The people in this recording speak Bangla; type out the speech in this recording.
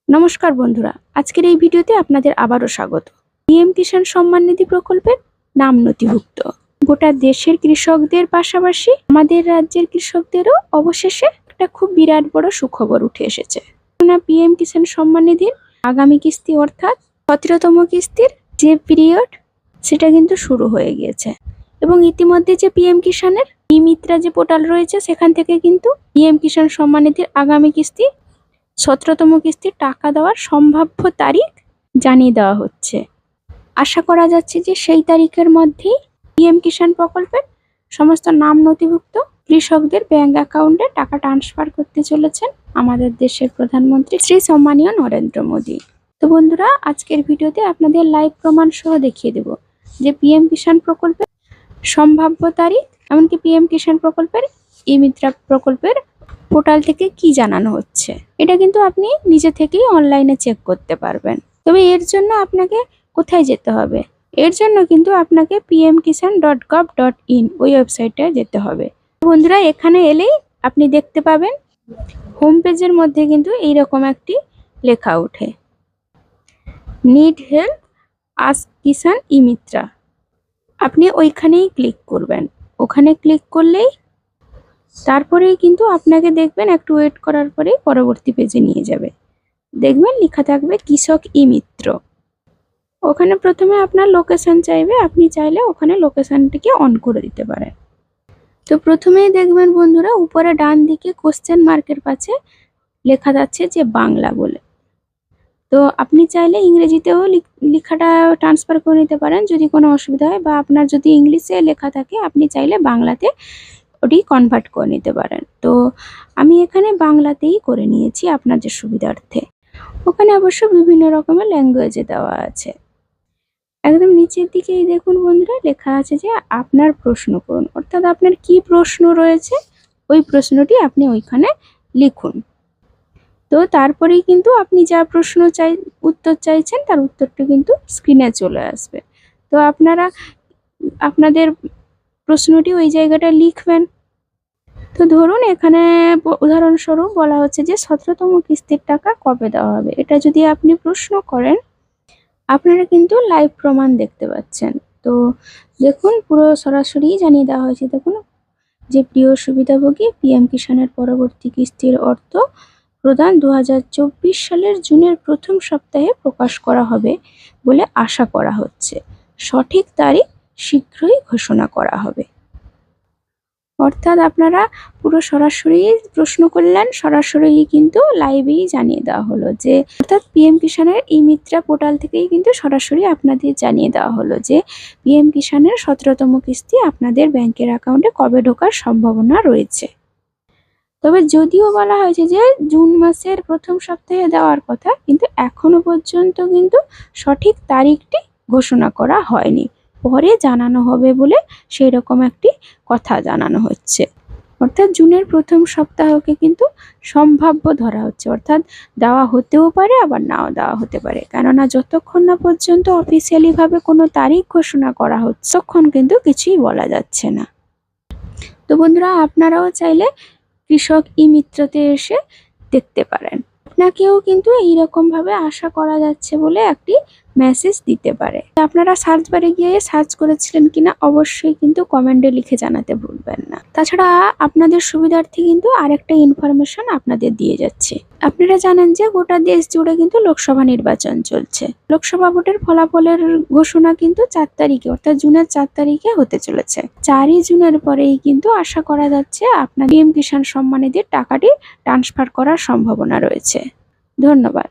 নমস্কার বন্ধুরা, আজকের এই ভিডিওতে আপনাদের আবারও স্বাগত। পিএম কিষাণ সম্মান নিধি প্রকল্পের নাম নথিভুক্ত গোটা দেশের কৃষকদের পাশাপাশি আমাদের রাজ্যের কৃষকদেরও অবশেষে একটা খুব বিরাট বড় সুখবর উঠে এসেছে। পিএম কিষাণ সম্মান নিধির আগামী কিস্তি অর্থাৎ 17তম কিস্তির যে পিরিয়ড সেটা কিন্তু শুরু হয়ে গিয়েছে এবং ইতিমধ্যে যে পিএম কিষাণের ই-মিত্রা যে পোর্টাল রয়েছে সেখান থেকে কিন্তু পিএম কিষাণ সম্মান নিধির আগামী কিস্তি 17তম কিস্তির টাকা দেওয়ার সম্ভাব্য তারিখ জানিয়ে দেওয়া হচ্ছে। আশা করা যাচ্ছে যে সেই তারিখের মধ্যেই পিএম কিষাণ প্রকল্পের সমস্ত নাম নথিভুক্ত কৃষকদের ব্যাংক অ্যাকাউন্টে টাকা ট্রান্সফার করতে চলেছেন আমাদের দেশের প্রধানমন্ত্রী শ্রী সম্মানীয় নরেন্দ্র মোদী। তো বন্ধুরা, আজকের ভিডিওতে আপনাদের লাইভ প্রমাণ সহ দেখিয়ে দেব যে পিএম কিষাণ প্রকল্পের সম্ভাব্য তারিখ, এমনকি পিএম কিষাণ প্রকল্পের ই-মিত্রা প্রকল্পের পোর্টাল থেকে কি জানানো হচ্ছে। এটা কিন্তু আপনি নিজে থেকেই অনলাইনে চেক করতে পারবেন। তবে এর জন্য আপনাকে কোথায় যেতে হবে? এর জন্য কিন্তু আপনাকে pmkisan.gov.in ওই ওয়েবসাইটে যেতে হবে। বন্ধুরা, এখানে এলেই আপনি দেখতে পাবেন হোম পেজের মধ্যে কিন্তু এইরকম একটি লেখা ওঠে, নিড হেল্প আস্ক কিষাণ ই-মিত্রা। আপনি ওইখানেই ক্লিক করবেন। ওখানে ক্লিক করলেই তারপরেই কিন্তু আপনাকে দেখবেন একটু ওয়েট করার পরেই পরবর্তী পেজে নিয়ে যাবে। দেখবেন লেখা থাকবে কৃষক ই-মিত্র। ওখানে প্রথমে আপনার লোকেশন চাইবে, আপনি চাইলে ওখানে লোকেশনটিকে অন করে দিতে পারেন। তো প্রথমেই দেখবেন বন্ধুরা, উপরে ডান দিকে কোশ্চেন মার্কের পাশে লেখা যাচ্ছে যে বাংলা বলে। তো আপনি চাইলে ইংরেজিতেও লেখাটা ট্রান্সফার করে নিতে পারেন যদি কোনো অসুবিধা হয়, বা আপনার যদি ইংলিশে লেখা থাকে আপনি চাইলে বাংলাতে ওটি কনভার্ট করে নিতে পারেন। তো আমি এখানে বাংলাতেই করে নিয়েছি আপনাদের সুবিধার্থে। ওখানে অবশ্য বিভিন্ন রকমের ল্যাঙ্গুয়েজে দেওয়া আছে। একদম নিচের দিকেই দেখুন বন্ধুরা, লেখা আছে যে আপনার প্রশ্ন করুন, অর্থাৎ আপনার কি প্রশ্ন রয়েছে ওই প্রশ্নটি আপনি ওইখানে লিখুন। তো তারপরেই কিন্তু আপনি যা প্রশ্ন উত্তর চাইছেন তার উত্তরটি কিন্তু স্ক্রিনে চলে আসবে। তো আপনারা আপনাদের প্রশ্নটি ওই জায়গাটা লিখবেন। তো ধরুন এখানে উদাহরণস্বরূপ বলা হচ্ছে যে 17তম কিস্তির টাকা কবে দেওয়া হবে। এটা যদি আপনি প্রশ্ন করেন, আপনারা কিন্তু লাইভ প্রমাণ দেখতে পাচ্ছেন। তো দেখুন, পুরো সরাসরি জানিয়ে দেওয়া হয়েছে। দেখুন, যে প্রিয় সুবিধাভোগী পিএম কিষাণের পরবর্তী কিস্তির অর্থ প্রদান 2024 সালের জুনের প্রথম সপ্তাহে প্রকাশ করা হবে বলে আশা করা হচ্ছে। সঠিক তারিখ শীঘ্রই ঘোষণা করা হবে। অর্থাৎ আপনারা পুরো সরাসরি প্রশ্ন করলেন, সরাসরি কিন্তু লাইভেই জানিয়ে দেওয়া হলো যে, অর্থাৎ পিএম কিষাণের ই-মিত্রা পোর্টাল থেকেই কিন্তু সরাসরি আপনাদের জানিয়ে দেওয়া হলো যে পিএম কিষাণের 17তম কিস্তি আপনাদের ব্যাংকের অ্যাকাউন্টে কবে ঢোকার সম্ভাবনা রয়েছে। তবে যদিও বলা হয়েছে যে জুন মাসের প্রথম সপ্তাহে দেওয়ার কথা, কিন্তু এখনো পর্যন্ত কিন্তু সঠিক তারিখটি ঘোষণা করা হয়নি। পরে জানানো হবে বলে সেই রকম একটি কথা জানানো হচ্ছে। অর্থাৎ জুনের প্রথম সপ্তাহকে কিন্তু সম্ভাব্য ধরা হচ্ছে, অর্থাৎ দেওয়া হতেও পারে আবার নাও দেওয়া হতে পারে। কেননা যতক্ষণ না পর্যন্ত অফিসিয়ালি ভাবে কোনো তারিখ ঘোষণা করা হচ্ছে তখন কিন্তু কিছুই বলা যাচ্ছে না। তো বন্ধুরা, আপনারাও চাইলে কৃষক ই-মিত্রতে এসে দেখতে পারেন। আপনাকেও কিন্তু এইরকম ভাবে আশা করা যাচ্ছে বলে একটি মেসেজ দিতে পারে। আপনারা সার্চ বারে গিয়ে সার্চ করেছিলেন কিনা অবশ্যই কিন্তু কমেন্টে লিখে জানাতে ভুলবেন না। তাছাড়া আপনাদের সুবিধার্থে কিন্তু আরেকটা ইনফরমেশন আপনাদের দিয়ে যাচ্ছে। আপনারা জানেন যে গোটা দেশ জুড়ে কিন্তু লোকসভা নির্বাচন চলছে। লোকসভা ভোটের ফলাফলের ঘোষণা কিন্তু 4 তারিখে, অর্থাৎ জুনের 4 তারিখে হতে চলেছে। 4ই জুনের পরেই কিন্তু আশা করা যাচ্ছে আপনার পিএম কিষাণ সম্মান নিধির টাকাটি ট্রান্সফার করার সম্ভাবনা রয়েছে। ধন্যবাদ।